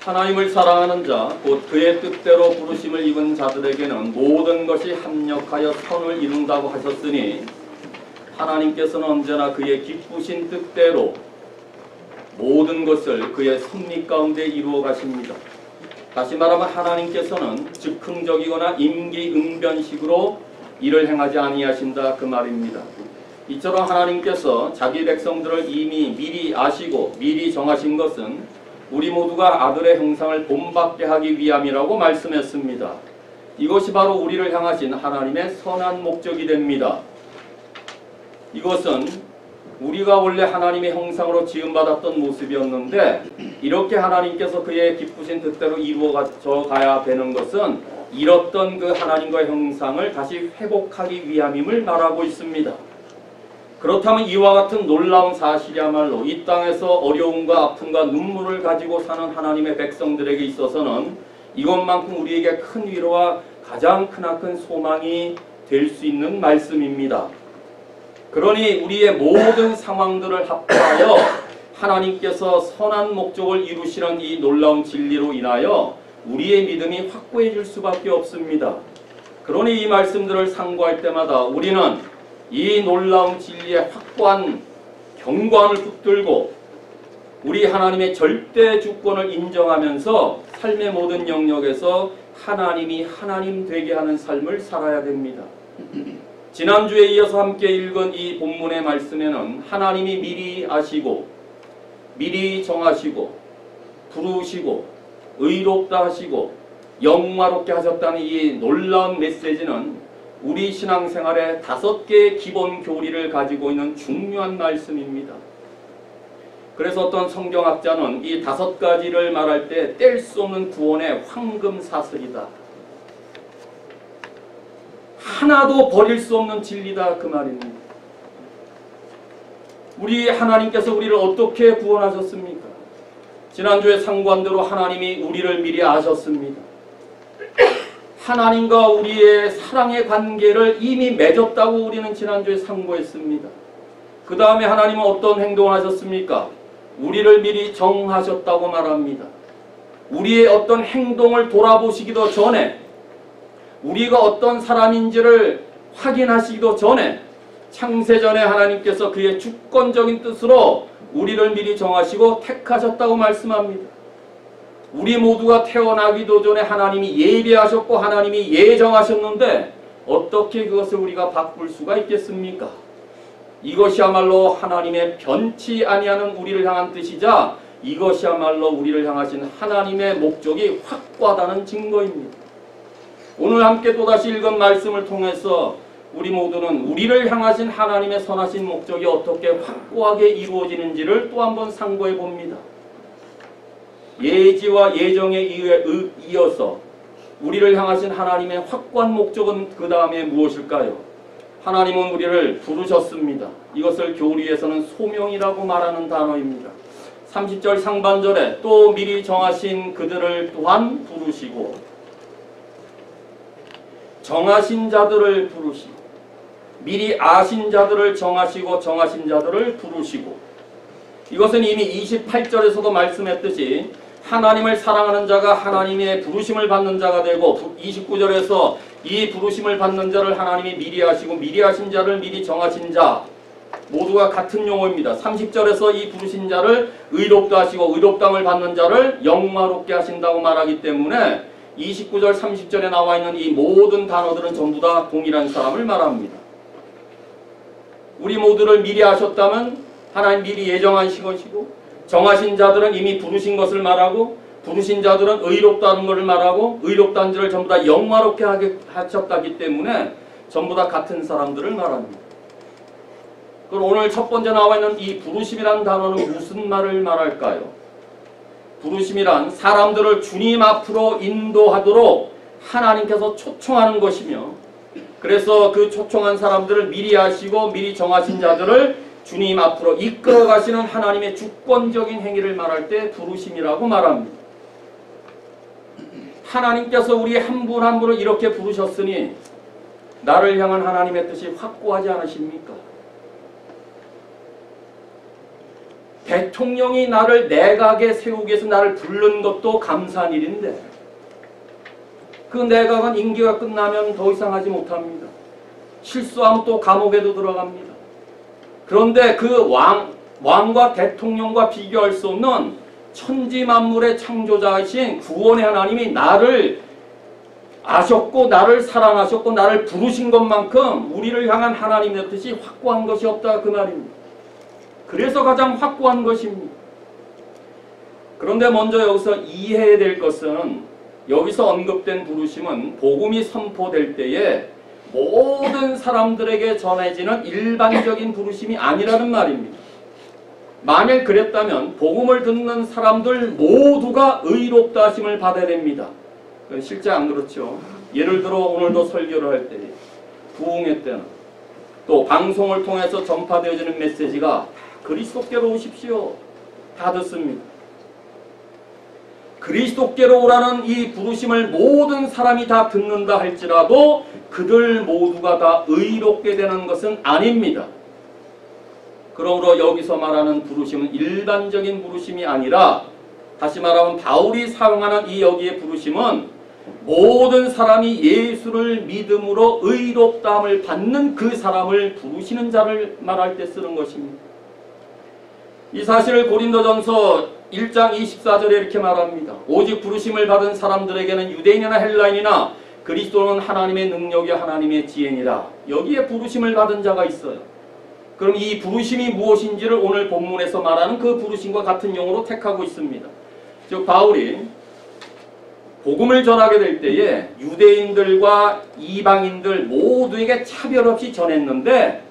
하나님을 사랑하는 자, 곧 그의 뜻대로 부르심을 입은 자들에게는 모든 것이 합력하여 선을 이룬다고 하셨으니 하나님께서는 언제나 그의 기쁘신 뜻대로 모든 것을 그의 섭리 가운데 이루어 가십니다. 다시 말하면 하나님께서는 즉흥적이거나 임기응변식으로 일을 행하지 아니하신다 그 말입니다. 이처럼 하나님께서 자기 백성들을 이미 미리 아시고 미리 정하신 것은 우리 모두가 아들의 형상을 본받게 하기 위함이라고 말씀했습니다. 이것이 바로 우리를 향하신 하나님의 선한 목적이 됩니다. 이것은 우리가 원래 하나님의 형상으로 지음받았던 모습이었는데 이렇게 하나님께서 그의 기쁘신 뜻대로 이루어져 가야 되는 것은 잃었던 그 하나님과의 형상을 다시 회복하기 위함임을 말하고 있습니다. 그렇다면 이와 같은 놀라운 사실이야말로 이 땅에서 어려움과 아픔과 눈물을 가지고 사는 하나님의 백성들에게 있어서는 이것만큼 우리에게 큰 위로와 가장 크나큰 소망이 될 수 있는 말씀입니다. 그러니 우리의 모든 상황들을 합하여 하나님께서 선한 목적을 이루시는 이 놀라운 진리로 인하여 우리의 믿음이 확고해질 수밖에 없습니다. 그러니 이 말씀들을 상고할 때마다 우리는 이 놀라운 진리의 확고한 경고함을 붙들고 우리 하나님의 절대 주권을 인정하면서 삶의 모든 영역에서 하나님이 하나님 되게 하는 삶을 살아야 됩니다. 지난주에 이어서 함께 읽은 이 본문의 말씀에는 하나님이 미리 아시고 미리 정하시고 부르시고 의롭다 하시고 영화롭게 하셨다는 이 놀라운 메시지는 우리 신앙생활의 5개의 기본 교리를 가지고 있는 중요한 말씀입니다. 그래서 어떤 성경학자는 이 5가지를 말할 때 뗄 수 없는 구원의 황금사슬이다. 하나도 버릴 수 없는 진리다 그 말입니다. 우리 하나님께서 우리를 어떻게 구원하셨습니까? 지난주에 상관대로 하나님이 우리를 미리 아셨습니다. 하나님과 우리의 사랑의 관계를 이미 맺었다고 우리는 지난주에 상고했습니다. 그 다음에 하나님은 어떤 행동을 하셨습니까? 우리를 미리 정하셨다고 말합니다. 우리의 어떤 행동을 돌아보시기도 전에 우리가 어떤 사람인지를 확인하시기도 전에 창세전에 하나님께서 그의 주권적인 뜻으로 우리를 미리 정하시고 택하셨다고 말씀합니다. 우리 모두가 태어나기도 전에 하나님이 예비하셨고 하나님이 예정하셨는데 어떻게 그것을 우리가 바꿀 수가 있겠습니까? 이것이야말로 하나님의 변치 아니하는 우리를 향한 뜻이자 이것이야말로 우리를 향하신 하나님의 목적이 확고하다는 증거입니다. 오늘 함께 또다시 읽은 말씀을 통해서 우리 모두는 우리를 향하신 하나님의 선하신 목적이 어떻게 확고하게 이루어지는지를 또 한번 상고해 봅니다. 예지와 예정에 이어서 우리를 향하신 하나님의 확고한 목적은 그 다음에 무엇일까요? 하나님은 우리를 부르셨습니다. 이것을 교리에서는 소명이라고 말하는 단어입니다. 30절 상반절에 또 미리 정하신 그들을 또한 부르시고 정하신 자들을 부르시고 미리 아신 자들을 정하시고 정하신 자들을 부르시고 이것은 이미 28절에서도 말씀했듯이 하나님을 사랑하는 자가 하나님의 부르심을 받는 자가 되고 29절에서 이 부르심을 받는 자를 하나님이 미리 하시고 미리 하신 자를 미리 정하신 자 모두가 같은 용어입니다. 30절에서 이 부르신 자를 의롭다 하시고 의롭다함을 받는 자를 영화롭게 하신다고 말하기 때문에 29절 30절에 나와 있는 이 모든 단어들은 전부 다 동일한 사람을 말합니다. 우리 모두를 미리 하셨다면 하나님 미리 예정하신 것이고 정하신 자들은 이미 부르신 것을 말하고 부르신 자들은 의롭다는 것을 말하고 의롭다는 자를 전부 다 영화롭게 하게 하셨다기 때문에 전부 다 같은 사람들을 말합니다. 그럼 오늘 첫 번째 나와 있는 이 부르심이라는 단어는 무슨 말을 말할까요? 부르심이란 사람들을 주님 앞으로 인도하도록 하나님께서 초청하는 것이며 그래서 그 초청한 사람들을 미리 하시고 미리 정하신 자들을 주님 앞으로 이끌어 가시는 하나님의 주권적인 행위를 말할 때 부르심이라고 말합니다. 하나님께서 우리 한 분 한 분을 이렇게 부르셨으니 나를 향한 하나님의 뜻이 확고하지 않으십니까? 대통령이 나를 내각에 세우기 위해서 나를 부른 것도 감사한 일인데 그 내각은 임기가 끝나면 더 이상 하지 못합니다. 실수하면 또 감옥에도 들어갑니다. 그런데 그 왕과 대통령과 비교할 수 없는 천지만물의 창조자이신 구원의 하나님이 나를 아셨고 나를 사랑하셨고 나를 부르신 것만큼 우리를 향한 하나님의 뜻이 확고한 것이 없다 그 말입니다. 그래서 가장 확고한 것입니다. 그런데 먼저 여기서 이해해야 될 것은 여기서 언급된 부르심은 복음이 선포될 때에 모든 사람들에게 전해지는 일반적인 부르심이 아니라는 말입니다. 만일 그랬다면 복음을 듣는 사람들 모두가 의롭다 하심을 받아야 됩니다. 실제 안 그렇죠. 예를 들어 오늘도 설교를 할 때, 부흥회 때는 또 방송을 통해서 전파되어지는 메시지가 그리스도께로 오십시오. 다 듣습니다. 그리스도께로 오라는 이 부르심을 모든 사람이 다 듣는다 할지라도 그들 모두가 다 의롭게 되는 것은 아닙니다. 그러므로 여기서 말하는 부르심은 일반적인 부르심이 아니라 다시 말하면 바울이 사용하는 이 여기의 부르심은 모든 사람이 예수를 믿음으로 의롭다함을 받는 그 사람을 부르시는 자를 말할 때 쓰는 것입니다. 이 사실을 고린도전서 1장 24절에 이렇게 말합니다. 오직 부르심을 받은 사람들에게는 유대인이나 헬라인이나 그리스도는 하나님의 능력이 하나님의 지혜니라. 여기에 부르심을 받은 자가 있어요. 그럼 이 부르심이 무엇인지를 오늘 본문에서 말하는 그 부르심과 같은 용어로 택하고 있습니다. 즉 바울이 복음을 전하게 될 때에 유대인들과 이방인들 모두에게 차별 없이 전했는데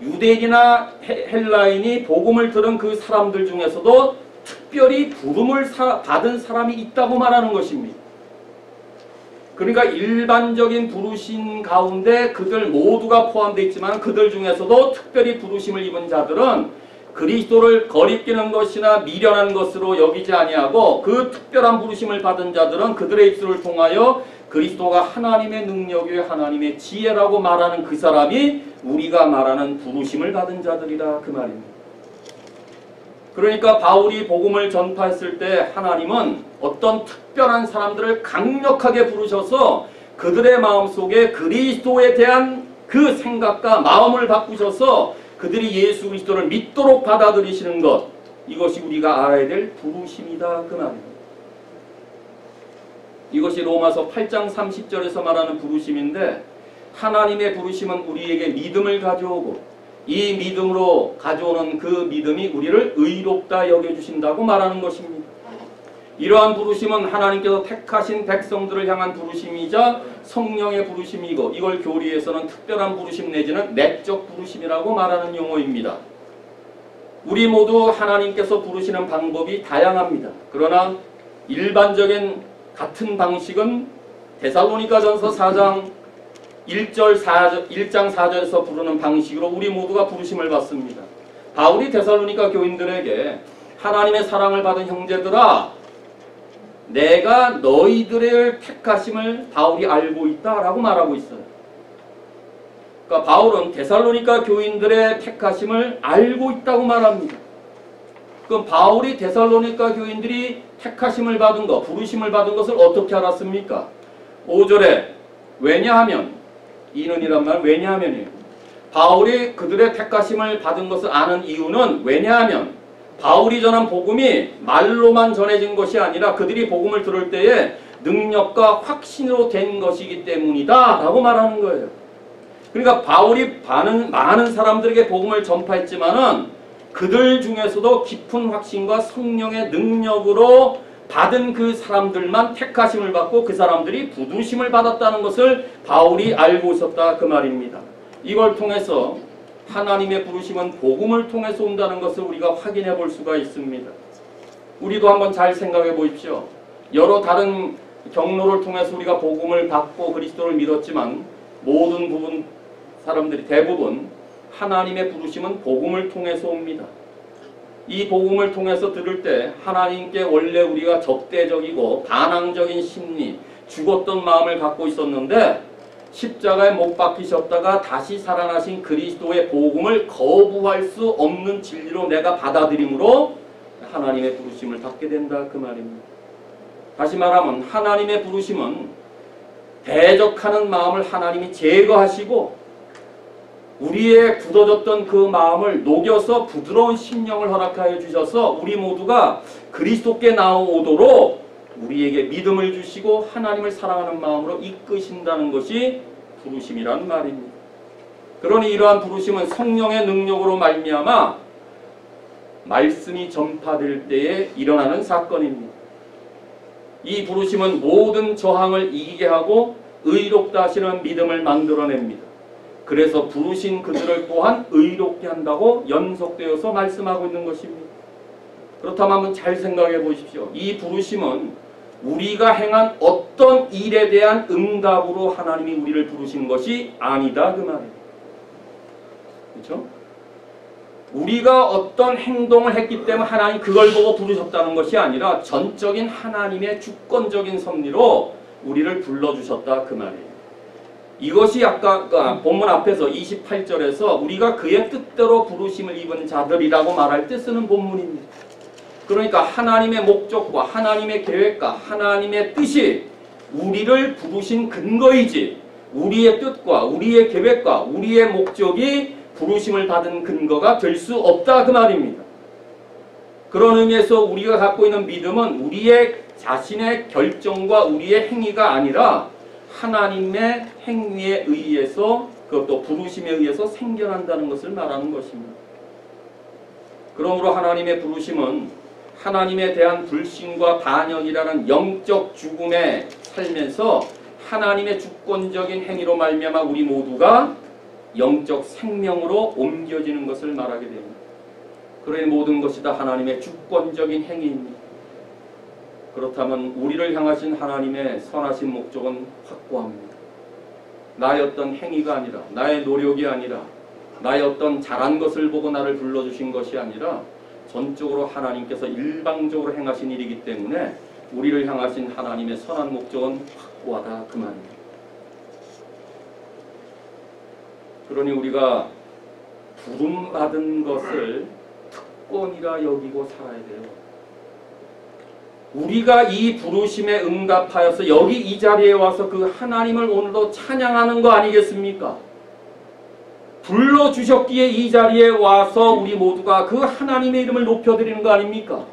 유대인이나 헬라인이 복음을 들은 그 사람들 중에서도 특별히 부름을 받은 사람이 있다고 말하는 것입니다. 그러니까 일반적인 부르심 가운데 그들 모두가 포함되어 있지만 그들 중에서도 특별히 부르심을 입은 자들은 그리스도를 거리끼는 것이나 미련한 것으로 여기지 아니하고 그 특별한 부르심을 받은 자들은 그들의 입술을 통하여 그리스도가 하나님의 능력이요 하나님의 지혜라고 말하는 그 사람이 우리가 말하는 부르심을 받은 자들이라 그 말입니다. 그러니까 바울이 복음을 전파했을 때 하나님은 어떤 특별한 사람들을 강력하게 부르셔서 그들의 마음속에 그리스도에 대한 그 생각과 마음을 바꾸셔서 그들이 예수 그리스도를 믿도록 받아들이시는 것, 이것이 우리가 알아야 될 부르심이다 그 말입니다. 이것이 로마서 8장 30절에서 말하는 부르심인데 하나님의 부르심은 우리에게 믿음을 가져오고 이 믿음으로 가져오는 그 믿음이 우리를 의롭다 여겨주신다고 말하는 것입니다. 이러한 부르심은 하나님께서 택하신 백성들을 향한 부르심이자 성령의 부르심이고 이걸 교리에서는 특별한 부르심 내지는 내적 부르심이라고 말하는 용어입니다. 우리 모두 하나님께서 부르시는 방법이 다양합니다. 그러나 일반적인 같은 방식은 데살로니가전서 4장 1장 4절에서 부르는 방식으로 우리 모두가 부르심을 받습니다. 바울이 데살로니가 교인들에게 하나님의 사랑을 받은 형제들아 내가 너희들의 택하심을 바울이 알고 있다라고 말하고 있어요. 그러니까 바울은 데살로니가 교인들의 택하심을 알고 있다고 말합니다. 그럼 바울이 데살로니가 교인들이 택하심을 받은 것, 부르심을 받은 것을 어떻게 알았습니까? 5절에 왜냐하면, 이는이란 말은 왜냐하면이에요. 바울이 그들의 택하심을 받은 것을 아는 이유는 왜냐하면 바울이 전한 복음이 말로만 전해진 것이 아니라 그들이 복음을 들을 때에 능력과 확신으로 된 것이기 때문이다 라고 말하는 거예요. 그러니까 바울이 많은 사람들에게 복음을 전파했지만은 그들 중에서도 깊은 확신과 성령의 능력으로 받은 그 사람들만 택하심을 받고 그 사람들이 부르심을 받았다는 것을 바울이 알고 있었다 그 말입니다. 이걸 통해서 하나님의 부르심은 복음을 통해서 온다는 것을 우리가 확인해 볼 수가 있습니다. 우리도 한번 잘 생각해 보십시오. 여러 다른 경로를 통해서 우리가 복음을 받고 그리스도를 믿었지만 모든 사람들이 대부분 하나님의 부르심은 복음을 통해서 옵니다. 이 복음을 통해서 들을 때 하나님께 원래 우리가 적대적이고 반항적인 심리, 죽었던 마음을 갖고 있었는데 십자가에 못 박히셨다가 다시 살아나신 그리스도의 복음을 거부할 수 없는 진리로 내가 받아들임으로 하나님의 부르심을 받게 된다 그 말입니다. 다시 말하면 하나님의 부르심은 대적하는 마음을 하나님이 제거하시고 우리의 굳어졌던 그 마음을 녹여서 부드러운 심령을 허락하여 주셔서 우리 모두가 그리스도께 나오도록 우리에게 믿음을 주시고 하나님을 사랑하는 마음으로 이끄신다는 것이 부르심이란 말입니다. 그러니 이러한 부르심은 성령의 능력으로 말미암아 말씀이 전파될 때에 일어나는 사건입니다. 이 부르심은 모든 저항을 이기게 하고 의롭다 하시는 믿음을 만들어냅니다. 그래서 부르신 그들을 또한 의롭게 한다고 연속되어서 말씀하고 있는 것입니다. 그렇다면 한번 잘 생각해 보십시오. 이 부르심은 우리가 행한 어떤 일에 대한 응답으로 하나님이 우리를 부르신 것이 아니다 그 말이에요. 그렇죠? 우리가 어떤 행동을 했기 때문에 하나님 그걸 보고 부르셨다는 것이 아니라 전적인 하나님의 주권적인 섭리로 우리를 불러주셨다 그 말이에요. 이것이 아까 본문 앞에서 28절에서 우리가 그의 뜻대로 부르심을 입은 자들이라고 말할 때 쓰는 본문입니다. 그러니까 하나님의 목적과 하나님의 계획과 하나님의 뜻이 우리를 부르신 근거이지 우리의 뜻과 우리의 계획과 우리의 목적이 부르심을 받은 근거가 될 수 없다 그 말입니다. 그런 의미에서 우리가 갖고 있는 믿음은 우리의 자신의 결정과 우리의 행위가 아니라 하나님의 행위에 의해서 그것도 부르심에 의해서 생겨난다는 것을 말하는 것입니다. 그러므로 하나님의 부르심은 하나님에 대한 불신과 반역이라는 영적 죽음의 삶에서 하나님의 주권적인 행위로 말미암아 우리 모두가 영적 생명으로 옮겨지는 것을 말하게 됩니다. 그러니 모든 것이 다 하나님의 주권적인 행위입니다. 그렇다면 우리를 향하신 하나님의 선하신 목적은 확고합니다. 나의 어떤 행위가 아니라 나의 노력이 아니라 나의 어떤 잘한 것을 보고 나를 불러주신 것이 아니라 전적으로 하나님께서 일방적으로 행하신 일이기 때문에 우리를 향하신 하나님의 선한 목적은 확고하다 그 말입니다. 그러니 우리가 부름받은 것을 특권이라 여기고 살아야 돼요. 우리가 이 부르심에 응답하여서 여기 이 자리에 와서 그 하나님을 오늘도 찬양하는 거 아니겠습니까? 불러주셨기에 이 자리에 와서 우리 모두가 그 하나님의 이름을 높여드리는 거 아닙니까?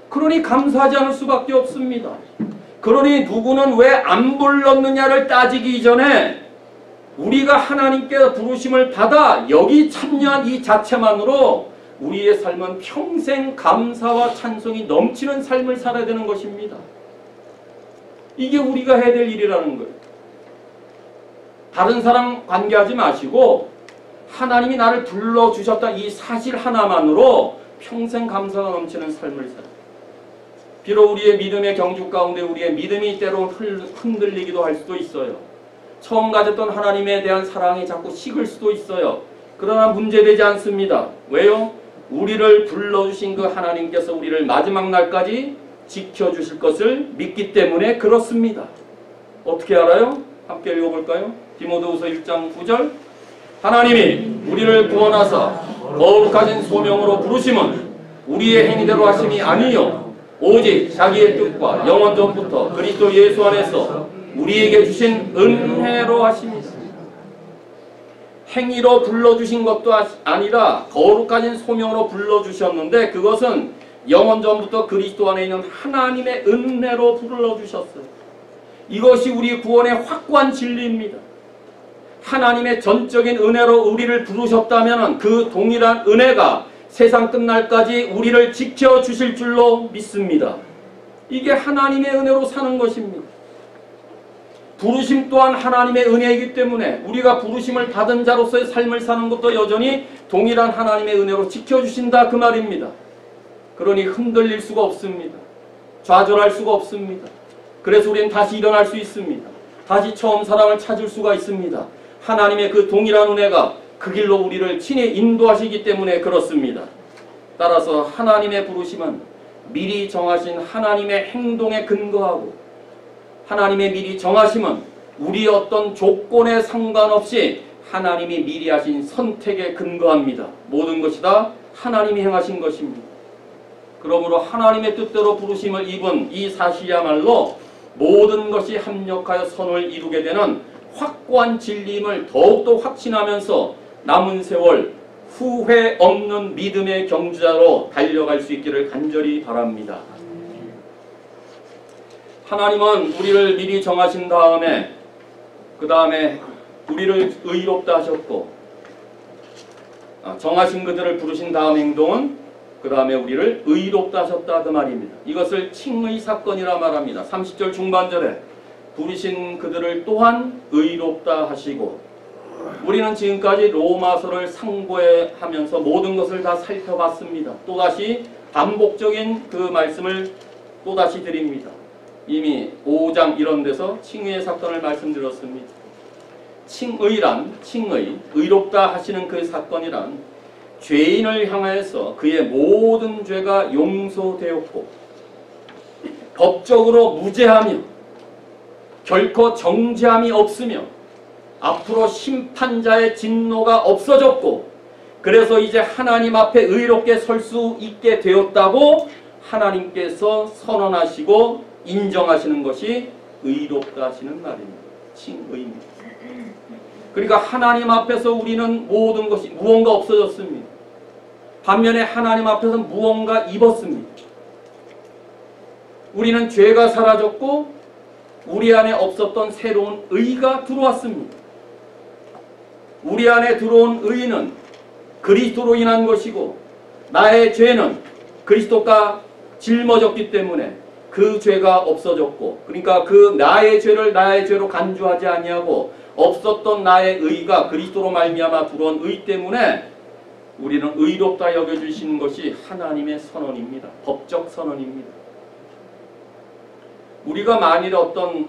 그러니 감사하지 않을 수밖에 없습니다. 그러니 누구는 왜 안 불렀느냐를 따지기 전에 우리가 하나님께 부르심을 받아 여기 참여한 이 자체만으로 우리의 삶은 평생 감사와 찬송이 넘치는 삶을 살아야 되는 것입니다. 이게 우리가 해야 될 일이라는 거예요. 다른 사람 관계하지 마시고 하나님이 나를 불러주셨다 이 사실 하나만으로 평생 감사가 넘치는 삶을 살아요. 비록 우리의 믿음의 경주 가운데 우리의 믿음이 때로 흔들리기도 할 수도 있어요. 처음 가졌던 하나님에 대한 사랑이 자꾸 식을 수도 있어요. 그러나 문제되지 않습니다. 왜요? 우리를 불러주신 그 하나님께서 우리를 마지막 날까지 지켜주실 것을 믿기 때문에 그렇습니다. 어떻게 알아요? 함께 읽어볼까요? 디모데후서 1장 9절 하나님이 우리를 구원하사 거룩하신 소명으로 부르심은 우리의 행위대로 하심이 아니요 오직 자기의 뜻과 영원 전부터 그리스도 예수 안에서 우리에게 주신 은혜로 하심이다. 행위로 불러주신 것도 아니라 거룩하신 소명으로 불러주셨는데 그것은 영원 전부터 그리스도 안에 있는 하나님의 은혜로 불러주셨어요. 이것이 우리 구원의 확고한 진리입니다. 하나님의 전적인 은혜로 우리를 부르셨다면 그 동일한 은혜가 세상 끝날까지 우리를 지켜주실 줄로 믿습니다. 이게 하나님의 은혜로 사는 것입니다. 부르심 또한 하나님의 은혜이기 때문에 우리가 부르심을 받은 자로서의 삶을 사는 것도 여전히 동일한 하나님의 은혜로 지켜주신다 그 말입니다. 그러니 흔들릴 수가 없습니다. 좌절할 수가 없습니다. 그래서 우리는 다시 일어날 수 있습니다. 다시 처음 사랑을 찾을 수가 있습니다. 하나님의 그 동일한 은혜가 그 길로 우리를 친히 인도하시기 때문에 그렇습니다. 따라서 하나님의 부르심은 미리 정하신 하나님의 행동에 근거하고 하나님의 미리 정하심은 우리 어떤 조건에 상관없이 하나님이 미리 하신 선택에 근거합니다. 모든 것이 다 하나님이 행하신 것입니다. 그러므로 하나님의 뜻대로 부르심을 입은 이 사실이야말로 모든 것이 합력하여 선을 이루게 되는 확고한 진리임을 더욱더 확신하면서 남은 세월 후회 없는 믿음의 경주자로 달려갈 수 있기를 간절히 바랍니다. 하나님은 우리를 미리 정하신 다음에 그 다음에 우리를 의롭다 하셨고 정하신 그들을 부르신 다음 행동은 그 다음에 우리를 의롭다 하셨다 그 말입니다. 이것을 칭의 사건이라 말합니다. 30절 중반절에 부르신 그들을 또한 의롭다 하시고 우리는 지금까지 로마서를 상고하면서 모든 것을 다 살펴봤습니다. 또다시 반복적인 그 말씀을 또다시 드립니다. 이미 5장 이런 데서 칭의의 사건을 말씀드렸습니다. 칭의, 의롭다 하시는 그 사건이란 죄인을 향하여서 그의 모든 죄가 용서되었고 법적으로 무죄하며 결코 정죄함이 없으며 앞으로 심판자의 진노가 없어졌고 그래서 이제 하나님 앞에 의롭게 설 수 있게 되었다고 하나님께서 선언하시고 인정하시는 것이 의롭다 하시는 말입니다. 칭의입니다. 그러니까 하나님 앞에서 우리는 모든 것이 무언가 없어졌습니다. 반면에 하나님 앞에서 무언가 입었습니다. 우리는 죄가 사라졌고 우리 안에 없었던 새로운 의가 들어왔습니다. 우리 안에 들어온 의는 그리스도로 인한 것이고 나의 죄는 그리스도가 짊어졌기 때문에 그 죄가 없어졌고 그러니까 그 나의 죄를 나의 죄로 간주하지 아니하고 없었던 나의 의가 그리스도로 말미암아 들어온 의 때문에 우리는 의롭다 여겨주시는 것이 하나님의 선언입니다. 법적 선언입니다. 우리가 만일 어떤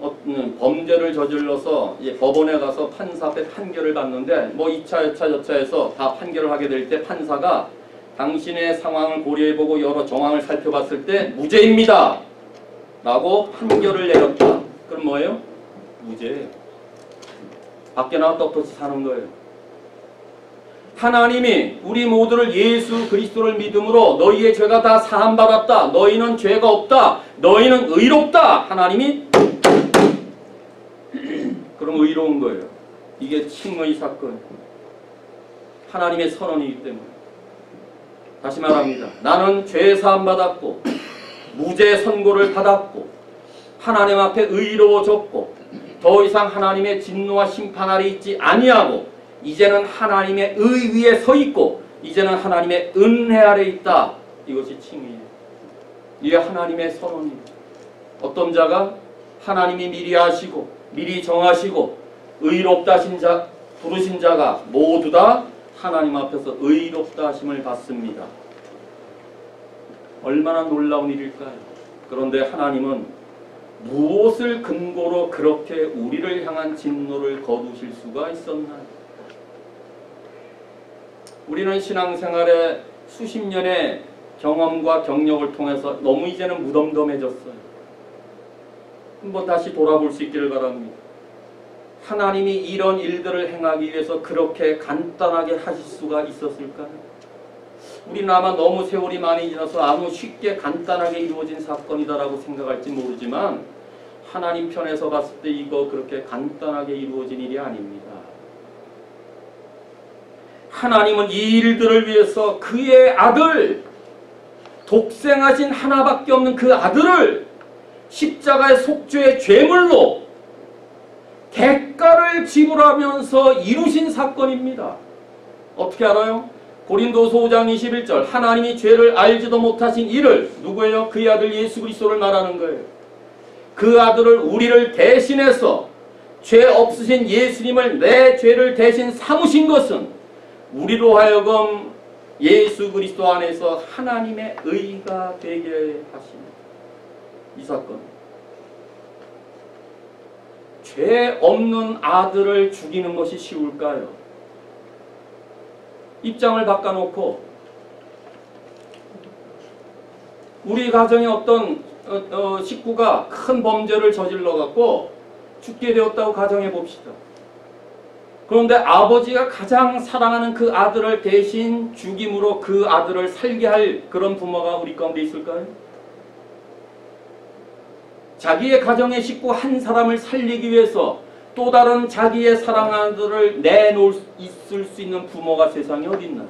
범죄를 저질러서 법원에 가서 판사 앞에 판결을 받는데 뭐 2차, 여차, 저차에서 다 판결을 하게 될 때 판사가 당신의 상황을 고려해보고 여러 정황을 살펴봤을 때 무죄입니다. 라고 판결을 내렸다. 그럼 뭐예요? 무죄예요. 밖에 나와 떳떳이 사는 거예요. 하나님이 우리 모두를 예수 그리스도를 믿음으로 너희의 죄가 다 사함받았다. 너희는 죄가 없다. 너희는 의롭다. 하나님이 그럼 의로운 거예요. 이게 칭의 사건. 하나님의 선언이기 때문에. 다시 말합니다. 나는 죄 사함받았고 무죄 선고를 받았고 하나님 앞에 의로워졌고 더 이상 하나님의 진노와 심판 아래 있지 아니하고 이제는 하나님의 의 위에 서 있고 이제는 하나님의 은혜 아래 있다. 이것이 칭의예요. 이게 하나님의 선언입니다. 어떤 자가 하나님이 미리 하시고 미리 정하시고 의롭다 하신 자 부르신 자가 모두 다 하나님 앞에서 의롭다 하심을 받습니다. 얼마나 놀라운 일일까요? 그런데 하나님은 무엇을 근거로 그렇게 우리를 향한 진노를 거두실 수가 있었나요? 우리는 신앙생활에 수십 년의 경험과 경력을 통해서 너무 이제는 무덤덤해졌어요. 한번 다시 돌아볼 수 있기를 바랍니다. 하나님이 이런 일들을 행하기 위해서 그렇게 간단하게 하실 수가 있었을까요? 우리는 아마 너무 세월이 많이 지나서 아무 쉽게 간단하게 이루어진 사건이다라고 생각할지 모르지만 하나님 편에서 봤을 때 이거 그렇게 간단하게 이루어진 일이 아닙니다. 하나님은 이 일들을 위해서 그의 아들, 독생하신 하나밖에 없는 그 아들을 십자가의 속죄의 죄물로 대가를 지불하면서 이루신 사건입니다. 어떻게 알아요? 고린도서 5장 21절 하나님이 죄를 알지도 못하신 이를 누구예요? 그의 아들 예수 그리스도를 말하는 거예요. 그 아들을 우리를 대신해서 죄 없으신 예수님을 내 죄를 대신 삼으신 것은 우리로 하여금 예수 그리스도 안에서 하나님의 의가 되게 하십니다. 이 사건. 죄 없는 아들을 죽이는 것이 쉬울까요? 입장을 바꿔놓고 우리 가정에 어떤 식구가 큰 범죄를 저질러 갖고 죽게 되었다고 가정해 봅시다. 그런데 아버지가 가장 사랑하는 그 아들을 대신 죽임으로 그 아들을 살게 할 그런 부모가 우리 가운데 있을까요? 자기의 가정의 식구 한 사람을 살리기 위해서 또 다른 자기의 사랑하는 아들을 내놓을 있을 수 있는 부모가 세상에 어디 있나요?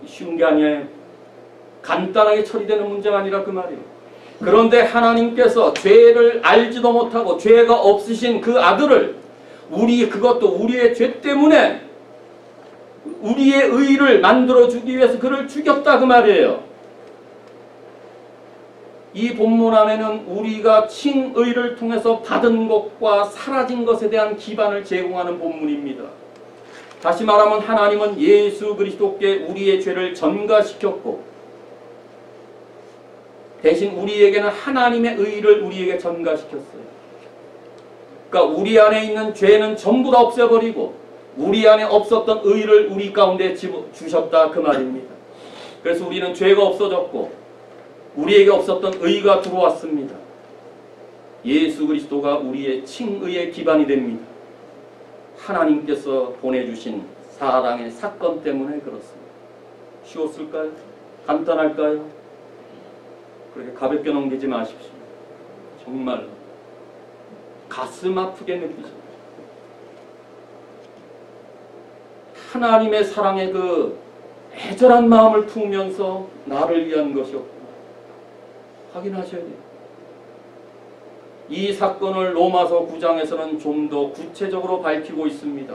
쉬운 게 아니에요. 간단하게 처리되는 문제가 아니라 그 말이에요. 그런데 하나님께서 죄를 알지도 못하고 죄가 없으신 그 아들을 그것도 우리의 죄 때문에 우리의 의를 만들어주기 위해서 그를 죽였다 그 말이에요. 이 본문 안에는 우리가 칭의를 통해서 받은 것과 사라진 것에 대한 기반을 제공하는 본문입니다. 다시 말하면 하나님은 예수 그리스도께 우리의 죄를 전가시켰고 대신 우리에게는 하나님의 의를 우리에게 전가시켰어요. 그러니까 우리 안에 있는 죄는 전부 다 없애버리고 우리 안에 없었던 의를 우리 가운데 주셨다 그 말입니다. 그래서 우리는 죄가 없어졌고 우리에게 없었던 의가 들어왔습니다. 예수 그리스도가 우리의 칭의의 기반이 됩니다. 하나님께서 보내주신 사랑의 사건 때문에 그렇습니다. 쉬웠을까요? 간단할까요? 그렇게 가볍게 넘기지 마십시오. 정말로 가슴 아프게 느끼죠. 하나님의 사랑의 그 애절한 마음을 품으면서 나를 위한 것이었고 확인하셔야 돼요. 이 사건을 로마서 9장에서는 좀 더 구체적으로 밝히고 있습니다.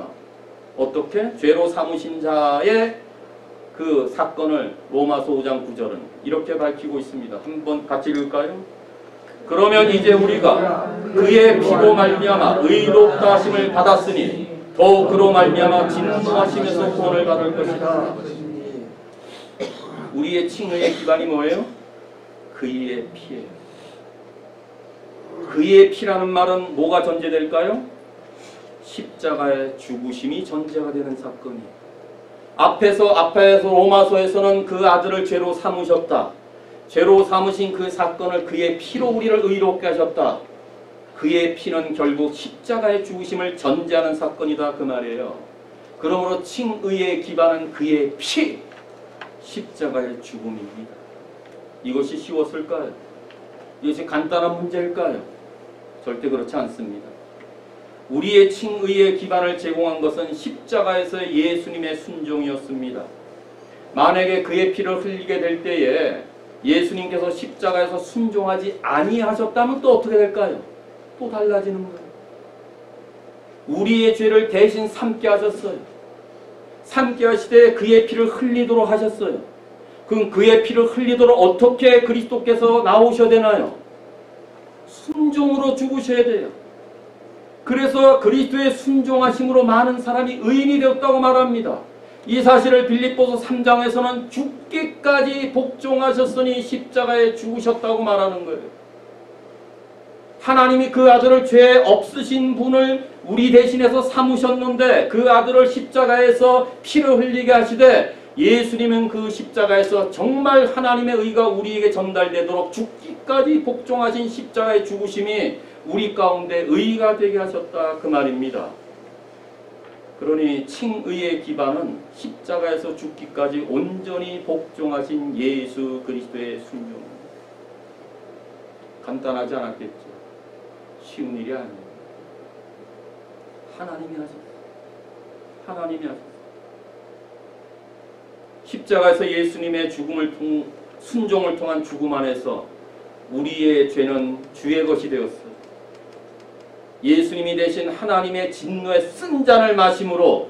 어떻게? 죄로 삼으신 자의 그 사건을 로마서 5장 9절은 이렇게 밝히고 있습니다. 한번 같이 읽을까요? 그러면 이제 우리가 그의 피로 말미암아 의롭다 하심을 받았으니 더욱 그로 말미암아 진노하심에서 구원을 받을 것이다. 우리의 칭의의 기반이 뭐예요? 그의 피예요. 그의 피라는 말은 뭐가 전제될까요? 십자가의 죽으심이 전제가 되는 사건이에요. 앞에서 로마서에서는 그 아들을 죄로 삼으셨다. 죄로 삼으신 그 사건을 그의 피로 우리를 의롭게 하셨다. 그의 피는 결국 십자가의 죽으심을 전제하는 사건이다 그 말이에요. 그러므로 칭의의 기반은 그의 피, 십자가의 죽음입니다. 이것이 쉬웠을까요? 이것이 간단한 문제일까요? 절대 그렇지 않습니다. 우리의 칭의의 기반을 제공한 것은 십자가에서의 예수님의 순종이었습니다. 만약에 그의 피를 흘리게 될 때에 예수님께서 십자가에서 순종하지 아니하셨다면 또 어떻게 될까요? 또 달라지는 거예요. 우리의 죄를 대신 삼게 하셨어요. 삼게 하시되 그의 피를 흘리도록 하셨어요. 그럼 그의 피를 흘리도록 어떻게 그리스도께서 나오셔야 되나요? 순종으로 죽으셔야 돼요. 그래서 그리스도의 순종하심으로 많은 사람이 의인이 되었다고 말합니다. 이 사실을 빌립보서 3장에서는 죽기까지 복종하셨으니 십자가에 죽으셨다고 말하는 거예요. 하나님이 그 아들을 죄 없으신 분을 우리 대신해서 삼으셨는데 그 아들을 십자가에서 피를 흘리게 하시되 예수님은 그 십자가에서 정말 하나님의 의가 우리에게 전달되도록 죽기까지 복종하신 십자가의 죽으심이 우리 가운데 의가 되게 하셨다 그 말입니다. 그러니 칭의의 기반은 십자가에서 죽기까지 온전히 복종하신 예수 그리스도의 순종입니다. 간단하지 않았겠죠. 쉬운 일이 아니에요. 하나님이 하셨어요. 하나님이 하셨어요. 십자가에서 예수님의 순종을 통한 죽음 안에서 우리의 죄는 주의 것이 되었어요. 예수님이 대신 하나님의 진노의 쓴 잔을 마심으로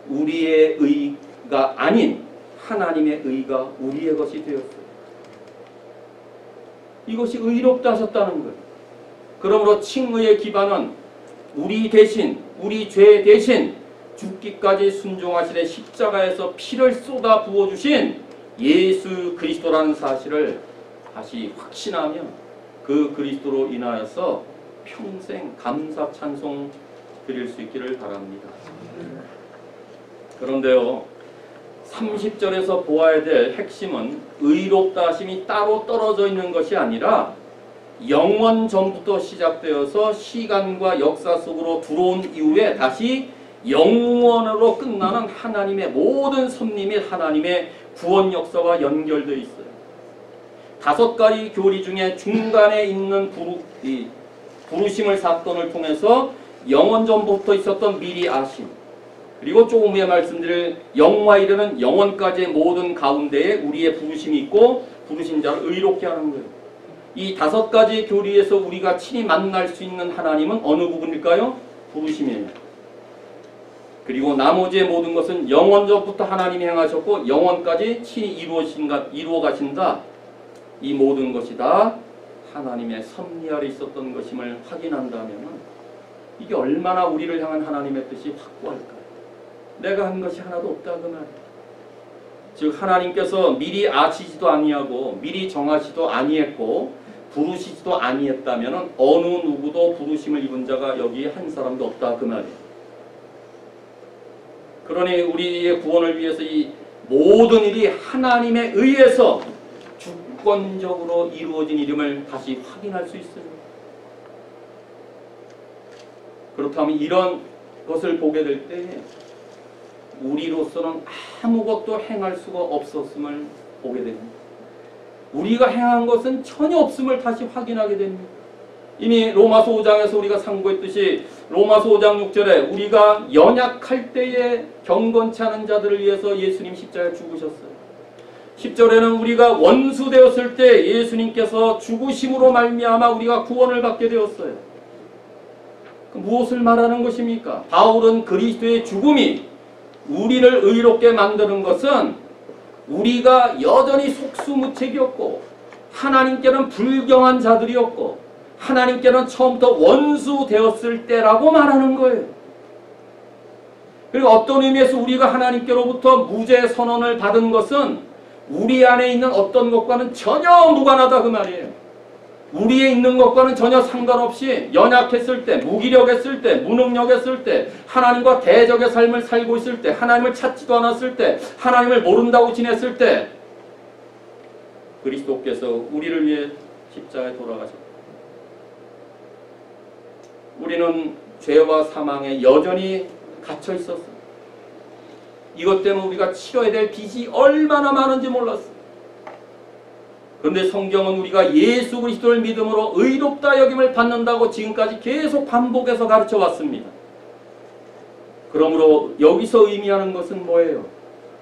우리의 의가 아닌 하나님의 의가 우리의 것이 되었어요. 이것이 의롭다 하셨다는 거예요. 그러므로 칭의의 기반은 우리 대신, 우리 죄 대신 죽기까지 순종하시되 십자가에서 피를 쏟아 부어주신 예수 그리스도라는 사실을 다시 확신하며 그 그리스도로 인하여서 평생 감사 찬송 드릴 수 있기를 바랍니다. 그런데요, 30절에서 보아야 될 핵심은 의롭다 하심이 따로 떨어져 있는 것이 아니라 영원 전부터 시작되어서 시간과 역사 속으로 들어온 이후에 다시 영원으로 끝나는 하나님의 모든 섭리 및 하나님의 구원 역사와 연결되어 있어요. 5가지 교리 중에 중간에 있는 부르심을 사건을 통해서 영원 전부터 있었던 미리 아심, 그리고 조금 후에 말씀드릴 영화 이르는 영원까지의 모든 가운데에 우리의 부르심이 있고 부르신 자를 의롭게 하는 거예요. 이 5가지 교리에서 우리가 친히 만날 수 있는 하나님은 어느 부분일까요? 부르심이에요. 그리고 나머지의 모든 것은 영원 전부터 하나님이 행하셨고 영원까지 친히 이루어 가신다. 이 모든 것이 다 하나님의 섭리 아래 있었던 것임을 확인한다면 이게 얼마나 우리를 향한 하나님의 뜻이 확고할까요? 내가 한 것이 하나도 없다 그 말이에요. 즉 하나님께서 미리 아시지도 아니하고 미리 정하시도 아니했고 부르시지도 아니했다면 어느 누구도 부르심을 입은 자가 여기 한 사람도 없다 그 말이에요. 그러니 우리의 구원을 위해서 이 모든 일이 하나님에 의해서 주권적으로 이루어진 일임을 다시 확인할 수 있어요. 그렇다면 이런 것을 보게 될 때 우리로서는 아무것도 행할 수가 없었음을 보게 됩니다. 우리가 행한 것은 전혀 없음을 다시 확인하게 됩니다. 이미 로마서 5장에서 우리가 상고했듯이 로마서 5장 6절에 우리가 연약할 때에 경건치 않은 자들을 위해서 예수님 십자가에 죽으셨어요. 10절에는 우리가 원수 되었을 때 예수님께서 죽으심으로 말미암아 우리가 구원을 받게 되었어요. 무엇을 말하는 것입니까? 바울은 그리스도의 죽음이 우리를 의롭게 만드는 것은 우리가 여전히 속수무책이었고 하나님께는 불경한 자들이었고 하나님께는 처음부터 원수 되었을 때라고 말하는 거예요. 그리고 어떤 의미에서 우리가 하나님께로부터 무죄 선언을 받은 것은 우리 안에 있는 어떤 것과는 전혀 무관하다 그 말이에요. 우리에 있는 것과는 전혀 상관없이 연약했을 때, 무기력했을 때, 무능력했을 때, 하나님과 대적의 삶을 살고 있을 때, 하나님을 찾지도 않았을 때, 하나님을 모른다고 지냈을 때 그리스도께서 우리를 위해 십자가에 돌아가셨다. 우리는 죄와 사망에 여전히 갇혀 있었어요. 이것 때문에 우리가 치러야 될 빚이 얼마나 많은지 몰랐어요. 그런데 성경은 우리가 예수 그리스도를 믿음으로 의롭다 여김을 받는다고 지금까지 계속 반복해서 가르쳐 왔습니다. 그러므로 여기서 의미하는 것은 뭐예요?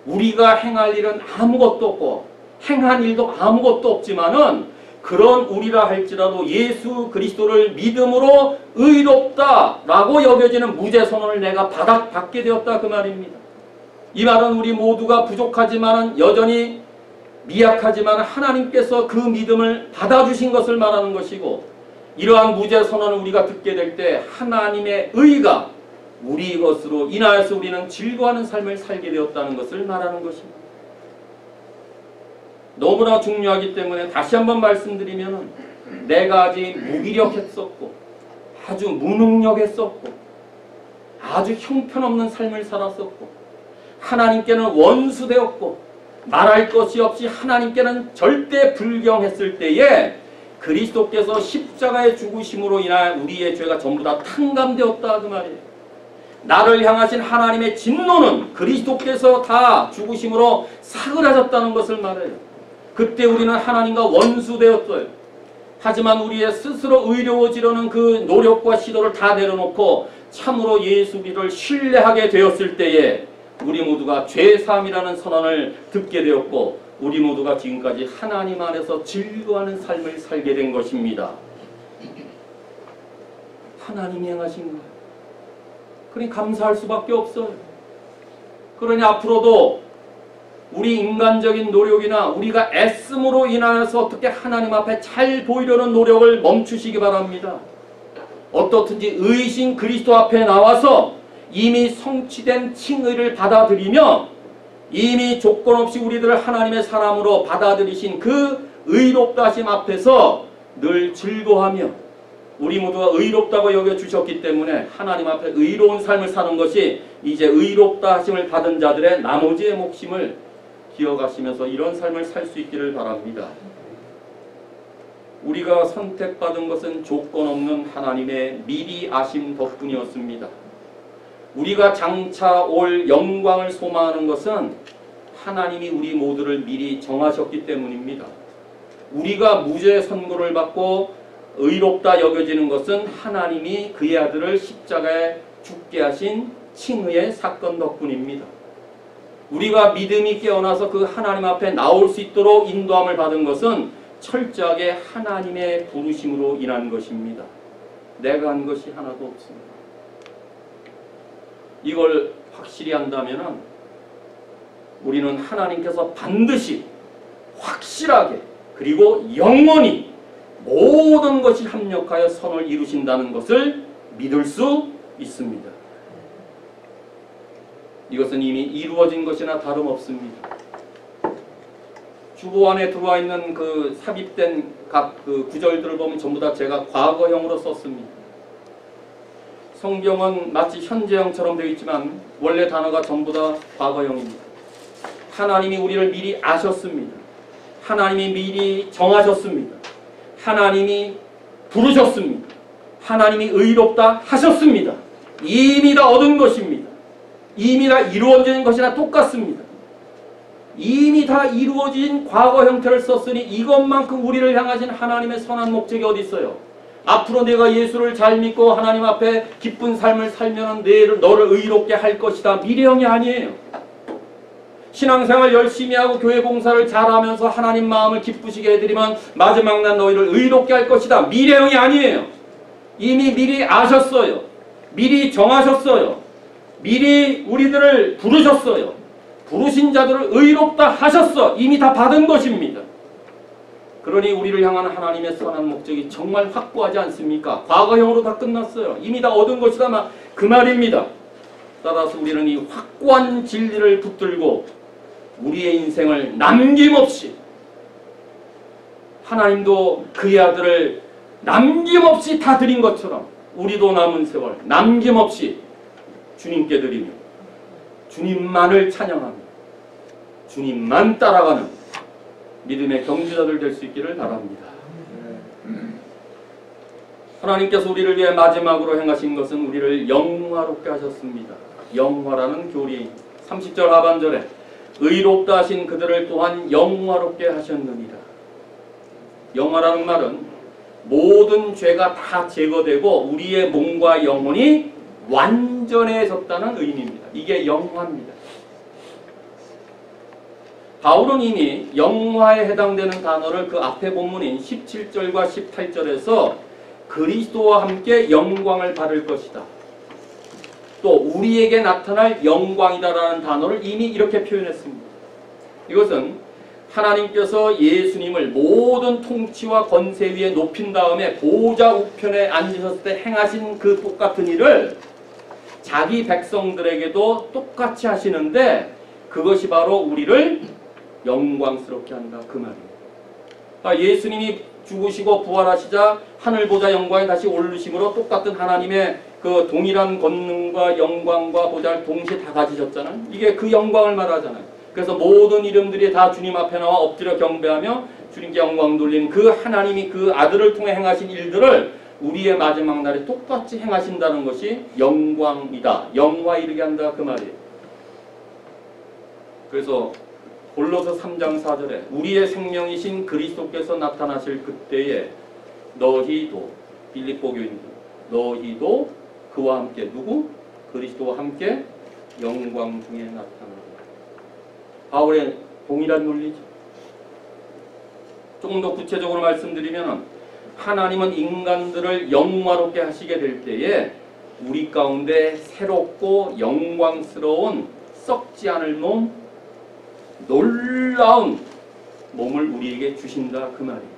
우리가 행할 일은 아무것도 없고 행한 일도 아무것도 없지만은 그런 우리라 할지라도 예수 그리스도를 믿음으로 의롭다라고 여겨지는 무죄 선언을 내가 받게 되었다 그 말입니다. 이 말은 우리 모두가 부족하지만 여전히 미약하지만 하나님께서 그 믿음을 받아주신 것을 말하는 것이고 이러한 무죄 선언을 우리가 듣게 될 때 하나님의 의가 우리 것으로 인하여서 우리는 즐거워하는 삶을 살게 되었다는 것을 말하는 것입니다. 너무나 중요하기 때문에 다시 한번 말씀드리면 내가 아직 무기력했었고 아주 무능력했었고 아주 형편없는 삶을 살았었고 하나님께는 원수되었고 말할 것이 없이 하나님께는 절대 불경했을 때에 그리스도께서 십자가의 죽으심으로 인하여 우리의 죄가 전부 다 탕감되었다 그 말이에요. 나를 향하신 하나님의 진노는 그리스도께서 다 죽으심으로 사그라졌다는 것을 말해요. 그때 우리는 하나님과 원수되었어요. 하지만 우리의 스스로 의로워지려는 그 노력과 시도를 다 내려놓고 참으로 예수 그리스도를 신뢰하게 되었을 때에 우리 모두가 죄사함이라는 선언을 듣게 되었고 우리 모두가 지금까지 하나님 안에서 즐거워하는 삶을 살게 된 것입니다. 하나님이 행하신 거예요. 그러니 감사할 수밖에 없어요. 그러니 앞으로도 우리 인간적인 노력이나 우리가 애씀으로 인하여서 어떻게 하나님 앞에 잘 보이려는 노력을 멈추시기 바랍니다. 어떻든지 의신 그리스도 앞에 나와서 이미 성취된 칭의를 받아들이며 이미 조건 없이 우리들을 하나님의 사람으로 받아들이신 그 의롭다 하심 앞에서 늘 즐거워하며 우리 모두가 의롭다고 여겨주셨기 때문에 하나님 앞에 의로운 삶을 사는 것이 이제 의롭다 하심을 받은 자들의 나머지의 몫임을 기억하시면서 이런 삶을 살 수 있기를 바랍니다. 우리가 선택받은 것은 조건 없는 하나님의 미리 아심 덕분이었습니다. 우리가 장차 올 영광을 소망하는 것은 하나님이 우리 모두를 미리 정하셨기 때문입니다. 우리가 무죄 선고를 받고 의롭다 여겨지는 것은 하나님이 그의 아들을 십자가에 죽게 하신 칭의의 사건 덕분입니다. 우리가 믿음이 깨어나서 그 하나님 앞에 나올 수 있도록 인도함을 받은 것은 철저하게 하나님의 부르심으로 인한 것입니다. 내가 한 것이 하나도 없습니다. 이걸 확실히 한다면 우리는 하나님께서 반드시 확실하게 그리고 영원히 모든 것이 합력하여 선을 이루신다는 것을 믿을 수 있습니다. 이것은 이미 이루어진 것이나 다름없습니다. 주보 안에 들어와 있는 그 삽입된 각 그 구절들을 보면 전부 다 제가 과거형으로 썼습니다. 성경은 마치 현재형처럼 되어 있지만 원래 단어가 전부 다 과거형입니다. 하나님이 우리를 미리 아셨습니다. 하나님이 미리 정하셨습니다. 하나님이 부르셨습니다. 하나님이 의롭다 하셨습니다. 이미 다 얻은 것입니다. 이미 다 이루어진 것이나 똑같습니다. 이미 다 이루어진 과거 형태를 썼으니 이것만큼 우리를 향하신 하나님의 선한 목적이 어디 있어요? 앞으로 내가 예수를 잘 믿고 하나님 앞에 기쁜 삶을 살면 너를 의롭게 할 것이다. 미래형이 아니에요. 신앙생활 열심히 하고 교회 봉사를 잘하면서 하나님 마음을 기쁘시게 해드리면 마지막 날 너희를 의롭게 할 것이다. 미래형이 아니에요. 이미 미리 아셨어요. 미리 정하셨어요. 미리 우리들을 부르셨어요. 부르신 자들을 의롭다 하셨어. 이미 다 받은 것입니다. 그러니 우리를 향한 하나님의 선한 목적이 정말 확고하지 않습니까? 과거형으로 다 끝났어요. 이미 다 얻은 것이다. 그 말입니다. 따라서 우리는 이 확고한 진리를 붙들고 우리의 인생을 남김없이 하나님도 그의 아들을 남김없이 다 드린 것처럼 우리도 남은 세월 남김없이 주님께 드리며 주님만을 찬양하며 주님만 따라가는 믿음의 경주자들 될 수 있기를 바랍니다. 하나님께서 우리를 위해 마지막으로 행하신 것은 우리를 영화롭게 하셨습니다. 영화라는 교리 30절 하반절에 의롭다 하신 그들을 또한 영화롭게 하셨느니라. 영화라는 말은 모든 죄가 다 제거되고 우리의 몸과 영혼이 완전해졌다는 의미입니다. 이게 영화입니다. 바울은 이미 영화에 해당되는 단어를 그 앞에 본문인 17절과 18절에서 그리스도와 함께 영광을 받을 것이다. 또 우리에게 나타날 영광이다라는 단어를 이미 이렇게 표현했습니다. 이것은 하나님께서 예수님을 모든 통치와 권세 위에 높인 다음에 보좌 우편에 앉으셨을 때 행하신 그 똑같은 일을 자기 백성들에게도 똑같이 하시는데 그것이 바로 우리를 영광스럽게 한다. 그 말이에요. 예수님이 죽으시고 부활하시자 하늘보좌 영광에 다시 오르심으로 똑같은 하나님의 그 동일한 권능과 영광과 보좌를 동시에 다 가지셨잖아요. 이게 그 영광을 말하잖아요. 그래서 모든 이름들이 다 주님 앞에 나와 엎드려 경배하며 주님께 영광 돌리는 그 하나님이 그 아들을 통해 행하신 일들을 우리의 마지막 날에 똑같이 행하신다는 것이 영광이다. 영화 이르게 한다. 그 말이에요. 그래서 골로새 3장 4절에 우리의 생명이신 그리스도께서 나타나실 그때에 너희도 빌립보 교인들 너희도 그와 함께 누구? 그리스도와 함께 영광 중에 나타나리라. 바울의 동일한 논리죠. 조금 더 구체적으로 말씀드리면 하나님은 인간들을 영화롭게 하시게 될 때에 우리 가운데 새롭고 영광스러운 썩지 않을 몸, 놀라운 몸을 우리에게 주신다. 그 말이에요.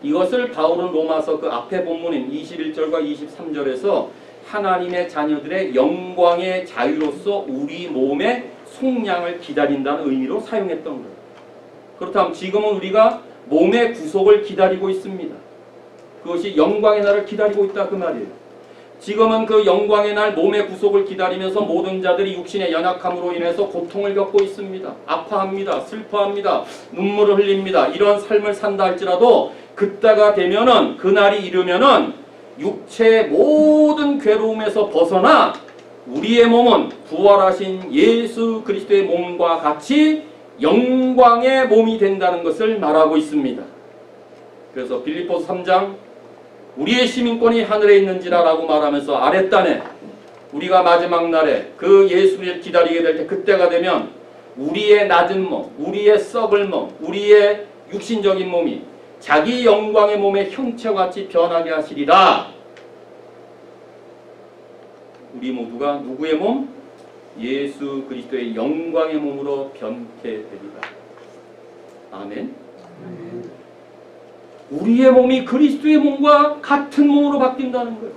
이것을 바울은 로마서 그 앞에 본문인 21절과 23절에서 하나님의 자녀들의 영광의 자유로서 우리 몸의 속량을 기다린다는 의미로 사용했던 거예요. 그렇다면 지금은 우리가 몸의 구속을 기다리고 있습니다. 그것이 영광의 날을 기다리고 있다. 그 말이에요. 지금은 그 영광의 날 몸의 구속을 기다리면서 모든 자들이 육신의 연약함으로 인해서 고통을 겪고 있습니다. 아파합니다. 슬퍼합니다. 눈물을 흘립니다. 이런 삶을 산다 할지라도 그때가 되면은, 그날이 이르면은 육체의 모든 괴로움에서 벗어나 우리의 몸은 부활하신 예수 그리스도의 몸과 같이 영광의 몸이 된다는 것을 말하고 있습니다. 그래서 빌립보서 3장 우리의 시민권이 하늘에 있는지라 라고 말하면서 아랫단에 우리가 마지막 날에 그 예수를 기다리게 될 때, 그때가 되면 우리의 낮은 몸, 우리의 썩을 몸, 우리의 육신적인 몸이 자기 영광의 몸의 형체와 같이 변하게 하시리라. 우리 모두가 누구의 몸? 예수 그리스도의 영광의 몸으로 변케 되리라. 아멘. 우리의 몸이 그리스도의 몸과 같은 몸으로 바뀐다는 거예요.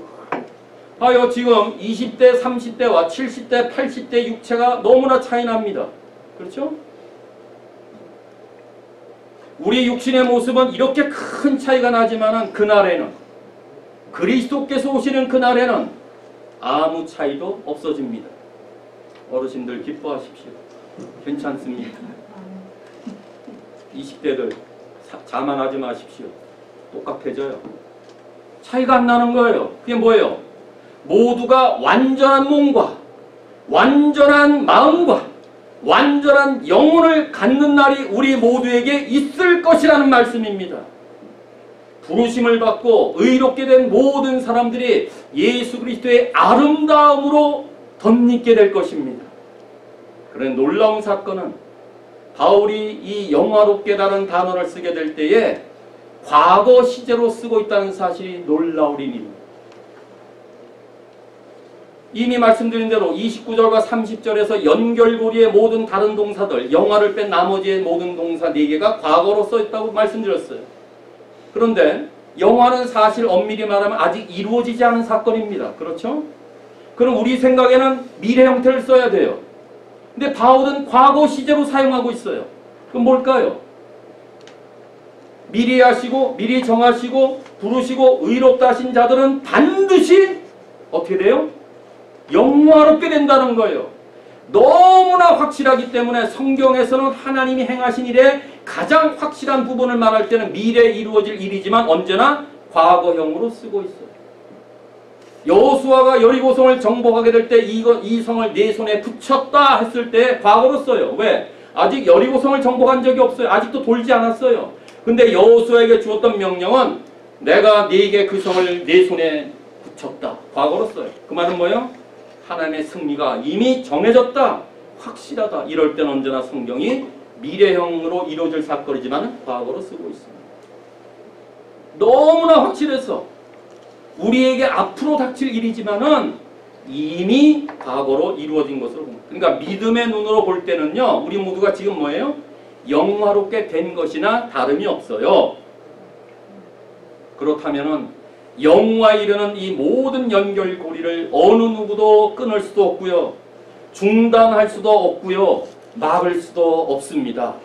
봐요, 지금 20대, 30대와 70대, 80대 육체가 너무나 차이 납니다. 그렇죠? 우리 육신의 모습은 이렇게 큰 차이가 나지만은 그날에는, 그리스도께서 오시는 그날에는 아무 차이도 없어집니다. 어르신들 기뻐하십시오. 괜찮습니다. 20대들 자만하지 마십시오. 똑같아져요. 차이가 안 나는 거예요. 그게 뭐예요? 모두가 완전한 몸과 완전한 마음과 완전한 영혼을 갖는 날이 우리 모두에게 있을 것이라는 말씀입니다. 부르심을 받고 의롭게 된 모든 사람들이 예수 그리스도의 아름다움으로 덧입게 될 것입니다. 그런 놀라운 사건은 바울이 이 영화롭게라는 단어를 쓰게 될 때에 과거 시제로 쓰고 있다는 사실이 놀라울 일입니다. 이미 말씀드린 대로 29절과 30절에서 연결고리의 모든 다른 동사들, 영화를 뺀 나머지의 모든 동사 4개가 과거로 써있다고 말씀드렸어요. 그런데 영화는 사실 엄밀히 말하면 아직 이루어지지 않은 사건입니다. 그렇죠? 그럼 우리 생각에는 미래 형태를 써야 돼요. 근데 바울은 과거 시제로 사용하고 있어요. 그럼 뭘까요? 미리 하시고 미리 정하시고 부르시고 의롭다 하신 자들은 반드시 어떻게 돼요? 영화롭게 된다는 거예요. 너무나 확실하기 때문에 성경에서는 하나님이 행하신 일에 가장 확실한 부분을 말할 때는 미래에 이루어질 일이지만 언제나 과거형으로 쓰고 있어요. 여호수아가 여리고성을 정복하게 될 때 이 성을 내 손에 붙였다 했을 때 과거로 써요. 왜? 아직 여리고성을 정복한 적이 없어요. 아직도 돌지 않았어요. 근데 여호수아에게 주었던 명령은 내가 네게 그 성을 내 손에 붙였다. 과거로 써요. 그 말은 뭐예요? 하나님의 승리가 이미 정해졌다. 확실하다. 이럴 때는 언제나 성경이 미래형으로 이루어질 사건이지만 과거로 쓰고 있습니다. 너무나 확실해서 우리에게 앞으로 닥칠 일이지만은 이미 과거로 이루어진 것으로 봅니다. 그러니까 믿음의 눈으로 볼 때는요, 우리 모두가 지금 뭐예요? 영화롭게 된 것이나 다름이 없어요. 그렇다면은 영화에 이르는 이 모든 연결고리를 어느 누구도 끊을 수도 없고요, 중단할 수도 없고요, 막을 수도 없습니다.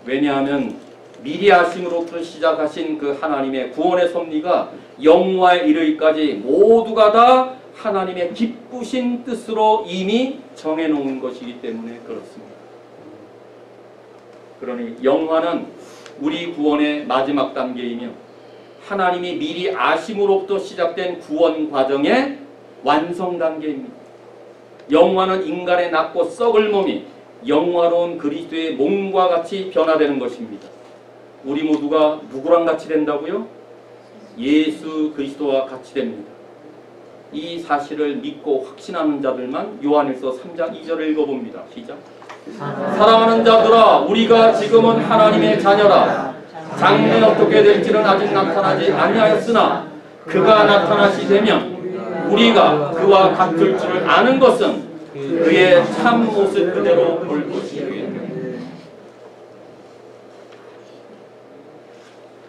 왜냐하면 미리 하심으로부터 시작하신 그 하나님의 구원의 섭리가 영화에 이르기까지 모두가 다 하나님의 기쁘신 뜻으로 이미 정해놓은 것이기 때문에 그렇습니다. 그러니 영화는 우리 구원의 마지막 단계이며 하나님이 미리 아심으로부터 시작된 구원 과정의 완성 단계입니다. 영화는 인간의 낮고 썩을 몸이 영화로운 그리스도의 몸과 같이 변화되는 것입니다. 우리 모두가 누구랑 같이 된다고요? 예수 그리스도와 같이 됩니다. 이 사실을 믿고 확신하는 자들만 요한일서 3장 2절을 읽어봅니다. 시작. 사랑하는 자들아, 우리가 지금은 하나님의 자녀라. 장래 어떻게 될지는 아직 나타나지 아니하였으나 그가 나타나시 되면 우리가 그와 같을 줄을 아는 것은 그의 참 모습 그대로 볼 것이기에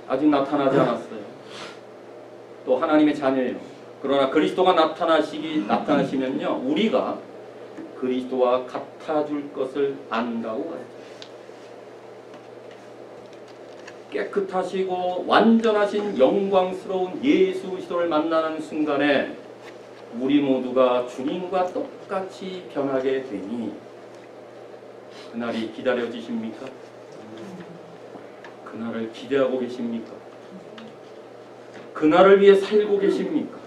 아직 나타나지 않았어요. 또 하나님의 자녀예요. 그러나 그리스도가 나타나시면요, 우리가 그리스도와 같아줄 것을 안다고 가르쳐요. 깨끗하시고 완전하신 영광스러운 예수 그리스도를 만나는 순간에 우리 모두가 주님과 똑같이 변하게 되니 그날이 기다려지십니까? 그날을 기대하고 계십니까? 그날을 위해 살고 계십니까?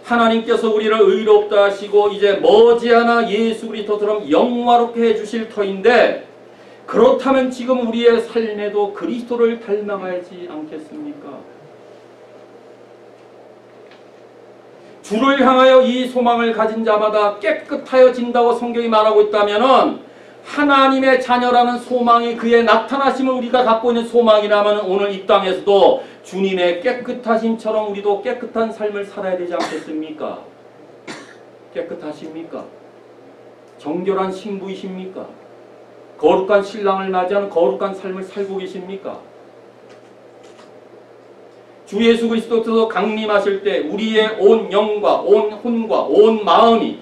하나님께서 우리를 의롭다 하시고 이제 머지않아 예수 그리스도처럼 영화롭게 해주실 터인데, 그렇다면 지금 우리의 삶에도 그리스도를 닮아가지 않겠습니까? 주를 향하여 이 소망을 가진 자마다 깨끗하여진다고 성경이 말하고 있다면, 하나님의 자녀라는 소망이 그의 나타나심을 우리가 갖고 있는 소망이라면 오늘 이 땅에서도 주님의 깨끗하심처럼 우리도 깨끗한 삶을 살아야 되지 않겠습니까? 깨끗하십니까? 정결한 신부이십니까? 거룩한 신랑을 맞이하는 거룩한 삶을 살고 계십니까? 주 예수 그리스도께서 강림하실 때 우리의 온 영과 온 혼과 온 마음이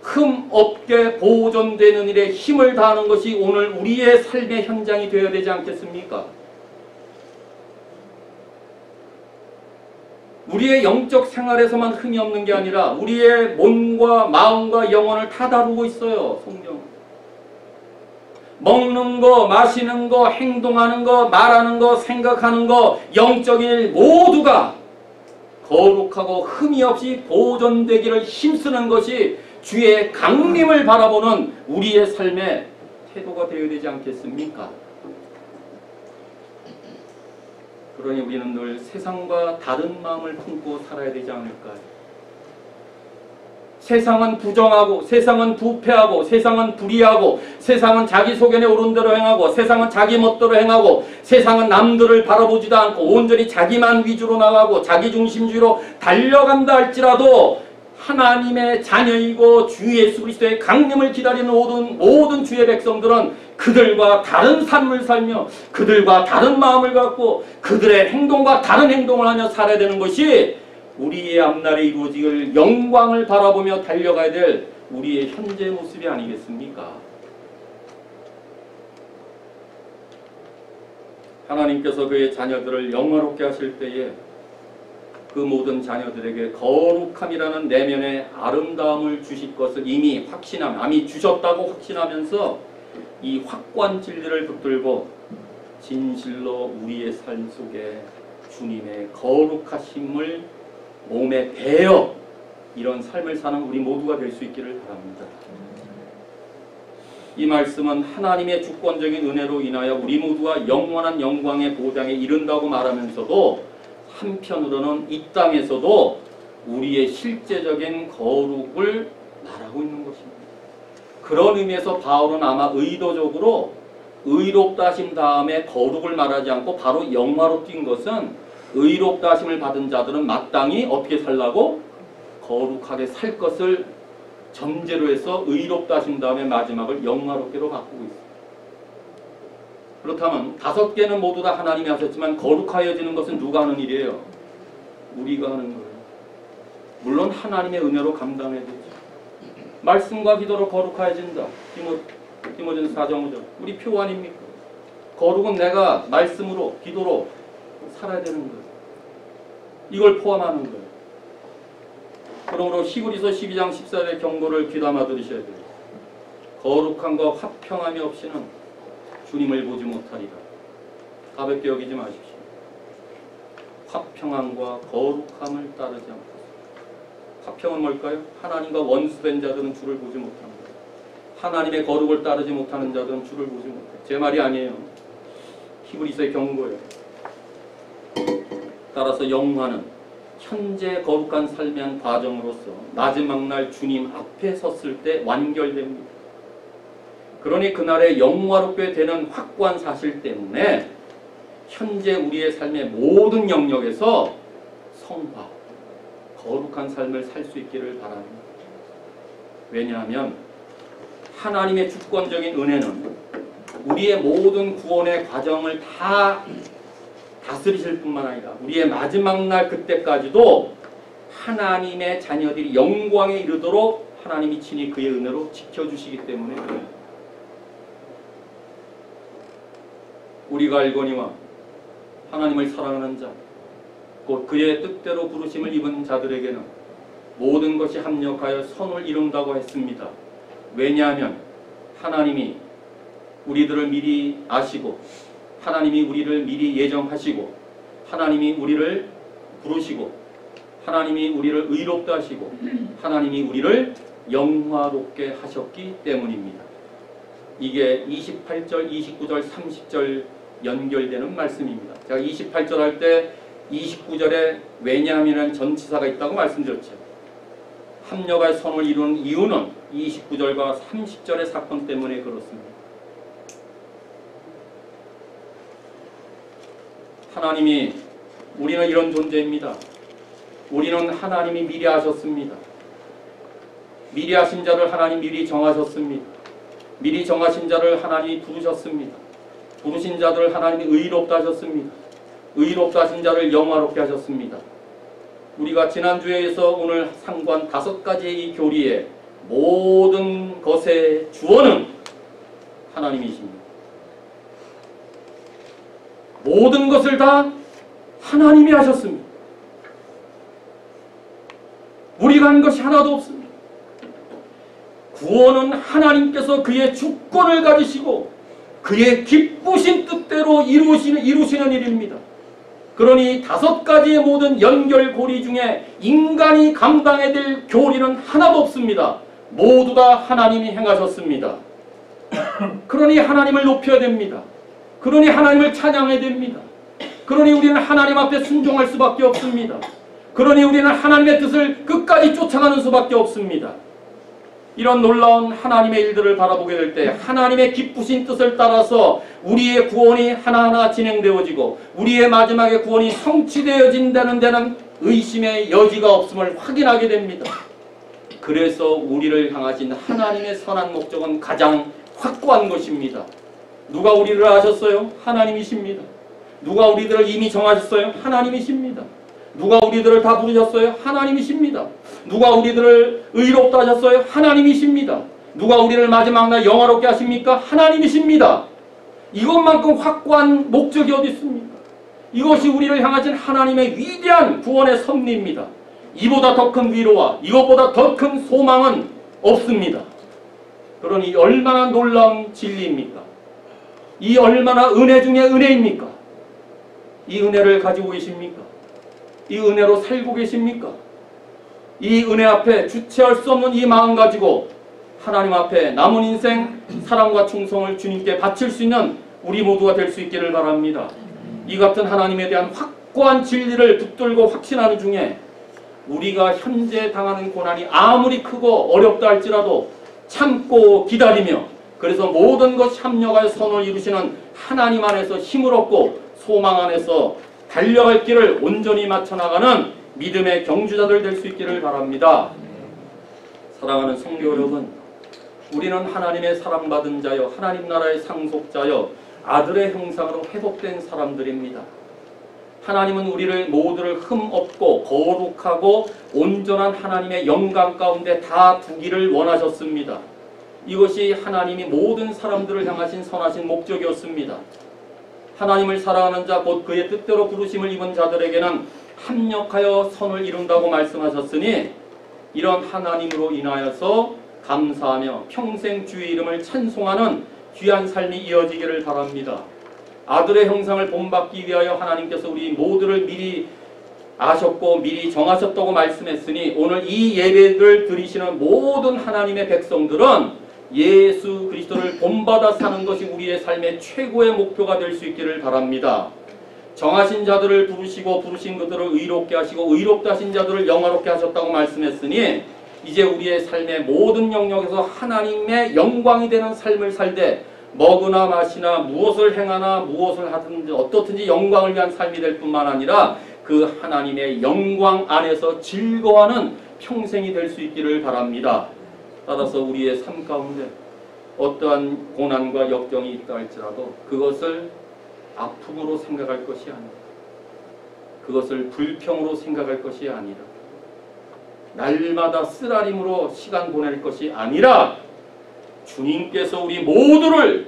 흠 없게 보존되는 일에 힘을 다하는 것이 오늘 우리의 삶의 현장이 되어야 되지 않겠습니까? 우리의 영적 생활에서만 흠이 없는 게 아니라 우리의 몸과 마음과 영혼을 다 다루고 있어요. 성경. 먹는 거, 마시는 거, 행동하는 거, 말하는 거, 생각하는 거, 영적인 일 모두가 거룩하고 흠이 없이 보존되기를 힘쓰는 것이 주의 강림을 바라보는 우리의 삶의 태도가 되어야 되지 않겠습니까? 그러니 우리는 늘 세상과 다른 마음을 품고 살아야 되지 않을까요? 세상은 부정하고, 세상은 부패하고, 세상은 불의하고, 세상은 자기 소견에 오른 대로 행하고, 세상은 자기 멋대로 행하고, 세상은 남들을 바라보지도 않고 온전히 자기만 위주로 나가고 자기 중심주의로 달려간다 할지라도 하나님의 자녀이고 주 예수 그리스도의 강림을 기다리는 모든 주의 백성들은 그들과 다른 삶을 살며 그들과 다른 마음을 갖고 그들의 행동과 다른 행동을 하며 살아야 되는 것이 우리의 앞날에 이루어질 영광을 바라보며 달려가야 될 우리의 현재 모습이 아니겠습니까? 하나님께서 그의 자녀들을 영화롭게 하실 때에 그 모든 자녀들에게 거룩함이라는 내면의 아름다움을 주실 것을 이미 주셨다고 확신하면서 이 확고한 진리를 붙들고 진실로 우리의 삶 속에 주님의 거룩하심을 몸에 배어 이런 삶을 사는 우리 모두가 될 수 있기를 바랍니다. 이 말씀은 하나님의 주권적인 은혜로 인하여 우리 모두가 영원한 영광의 보장에 이른다고 말하면서도 한편으로는 이 땅에서도 우리의 실제적인 거룩을 말하고 있는 것입니다. 그런 의미에서 바울은 아마 의도적으로 의롭다 하심 다음에 거룩을 말하지 않고 바로 영화로 뛴 것은 의롭다 하심을 받은 자들은 마땅히 어떻게 살라고? 거룩하게 살 것을 전제로 해서 의롭다 하심 다음에 마지막을 영화롭게로 바꾸고 있습니다. 그렇다면 5개는 모두 다 하나님이 하셨지만 거룩하여지는 것은 누가 하는 일이에요? 우리가 하는 거예요. 물론 하나님의 은혜로 감당해야 되죠. 말씀과 기도로 거룩하여진다. 디모데전서 4장 5절. 우리 표 아닙니까? 거룩은 내가 말씀으로 기도로 살아야 되는 거예요. 이걸 포함하는 거예요. 그러므로 히브리서 12장 14절의 경고를 귀담아 들으셔야 돼요. 거룩함과 화평함이 없이는 주님을 보지 못하리라. 가볍게 여기지 마십시오. 화평함과 거룩함을 따르지 않고. 화평은 뭘까요? 하나님과 원수된 자들은 주를 보지 못하는 거예요. 하나님의 거룩을 따르지 못하는 자들은 주를 보지 못해요. 제 말이 아니에요. 히브리서의 경고예요. 따라서 영화는 현재 거룩한 삶의 한 과정으로서 마지막 날 주님 앞에 섰을 때 완결됩니다. 그러니 그날의 영화롭게 되는 확고한 사실 때문에 현재 우리의 삶의 모든 영역에서 성화, 거룩한 삶을 살 수 있기를 바랍니다. 왜냐하면 하나님의 주권적인 은혜는 우리의 모든 구원의 과정을 다 다스리실 뿐만 아니라 우리의 마지막 날 그때까지도 하나님의 자녀들이 영광에 이르도록 하나님이 친히 그의 은혜로 지켜주시기 때문에 그래요. 우리가 알거니와 하나님을 사랑하는 자, 곧 그의 뜻대로 부르심을 입은 자들에게는 모든 것이 합력하여 선을 이룬다고 했습니다. 왜냐하면 하나님이 우리들을 미리 아시고 하나님이 우리를 미리 예정하시고 하나님이 우리를 부르시고 하나님이 우리를 의롭다 하시고 하나님이 우리를 영화롭게 하셨기 때문입니다. 이게 28절, 29절, 30절 연결되는 말씀입니다. 제가 28절 할 때 29절에 왜냐하면 전치사가 있다고 말씀드렸죠. 합력할 선을 이룬 이유는 29절과 30절의 사건 때문에 그렇습니다. 하나님이 우리는 이런 존재입니다. 우리는 하나님이 미리 하셨습니다. 미리 하신 자를 하나님 미리 정하셨습니다. 미리 정하신 자를 하나님이 부르셨습니다. 부르신 자들을 하나님이 의롭다 하셨습니다. 의롭다 하신 자를 영화롭게 하셨습니다. 우리가 지난주에서 오늘 상관 5가지의 이 교리의 모든 것의 주어는 하나님이십니다. 모든 것을 다 하나님이 하셨습니다. 우리가 한 것이 하나도 없습니다. 구원은 하나님께서 그의 주권을 가지시고 그의 기쁘신 뜻대로 이루시는 일입니다. 그러니 5가지의 모든 연결고리 중에 인간이 감당해야 될 교리는 하나도 없습니다. 모두 다 하나님이 행하셨습니다. 그러니 하나님을 높여야 됩니다. 그러니 하나님을 찬양해야 됩니다. 그러니 우리는 하나님 앞에 순종할 수밖에 없습니다. 그러니 우리는 하나님의 뜻을 끝까지 쫓아가는 수밖에 없습니다. 이런 놀라운 하나님의 일들을 바라보게 될 때 하나님의 기쁘신 뜻을 따라서 우리의 구원이 하나하나 진행되어지고 우리의 마지막에 구원이 성취되어진다는 데는 의심의 여지가 없음을 확인하게 됩니다. 그래서 우리를 향하신 하나님의 선한 목적은 가장 확고한 것입니다. 누가 우리를 아셨어요? 하나님이십니다. 누가 우리들을 이미 정하셨어요? 하나님이십니다. 누가 우리들을 다 부르셨어요? 하나님이십니다. 누가 우리들을 의롭다 하셨어요? 하나님이십니다. 누가 우리를 마지막 날 영화롭게 하십니까? 하나님이십니다. 이것만큼 확고한 목적이 어디 있습니까? 이것이 우리를 향하신 하나님의 위대한 구원의 섭리입니다. 이보다 더 큰 위로와 이것보다 더 큰 소망은 없습니다. 그러니 얼마나 놀라운 진리입니까? 이 얼마나 은혜 중에 은혜입니까? 이 은혜를 가지고 계십니까? 이 은혜로 살고 계십니까? 이 은혜 앞에 주체할 수 없는 이 마음 가지고 하나님 앞에 남은 인생 사랑과 충성을 주님께 바칠 수 있는 우리 모두가 될 수 있기를 바랍니다. 이 같은 하나님에 대한 확고한 진리를 붙들고 확신하는 중에 우리가 현재 당하는 고난이 아무리 크고 어렵다 할지라도 참고 기다리며 그래서 모든 것이 합력하여 선을 이루시는 하나님 안에서 힘을 얻고 소망 안에서 달려갈 길을 온전히 맞춰나가는 믿음의 경주자들 될 수 있기를 바랍니다. 사랑하는 성도 여러분, 우리는 하나님의 사랑받은 자여 하나님 나라의 상속자여 아들의 형상으로 회복된 사람들입니다. 하나님은 우리를 모두를 흠없고 거룩하고 온전한 하나님의 영광 가운데 다 두기를 원하셨습니다. 이것이 하나님이 모든 사람들을 향하신 선하신 목적이었습니다. 하나님을 사랑하는 자 곧 그의 뜻대로 부르심을 입은 자들에게는 합력하여 선을 이룬다고 말씀하셨으니 이런 하나님으로 인하여서 감사하며 평생 주의 이름을 찬송하는 귀한 삶이 이어지기를 바랍니다. 아들의 형상을 본받기 위하여 하나님께서 우리 모두를 미리 아셨고 미리 정하셨다고 말씀했으니 오늘 이 예배를 드리시는 모든 하나님의 백성들은 예수 그리스도를 본받아 사는 것이 우리의 삶의 최고의 목표가 될 수 있기를 바랍니다. 정하신 자들을 부르시고 부르신 그들을 의롭게 하시고 의롭다 하신 자들을 영화롭게 하셨다고 말씀했으니 이제 우리의 삶의 모든 영역에서 하나님의 영광이 되는 삶을 살되 먹으나 마시나 무엇을 행하나 무엇을 하든지 어떻든지 영광을 위한 삶이 될 뿐만 아니라 그 하나님의 영광 안에서 즐거워하는 평생이 될 수 있기를 바랍니다. 따라서 우리의 삶 가운데 어떠한 고난과 역경이 있다 할지라도 그것을 아픔으로 생각할 것이 아니라 그것을 불평으로 생각할 것이 아니라 날마다 쓰라림으로 시간 보낼 것이 아니라 주님께서 우리 모두를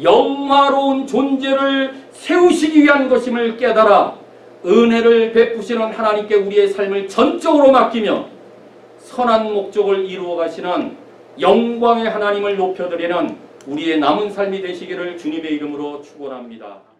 영화로운 존재를 세우시기 위한 것임을 깨달아 은혜를 베푸시는 하나님께 우리의 삶을 전적으로 맡기며 선한 목적을 이루어 가시는 영광의 하나님을 높여드리는 우리의 남은 삶이 되시기를 주님의 이름으로 축원합니다.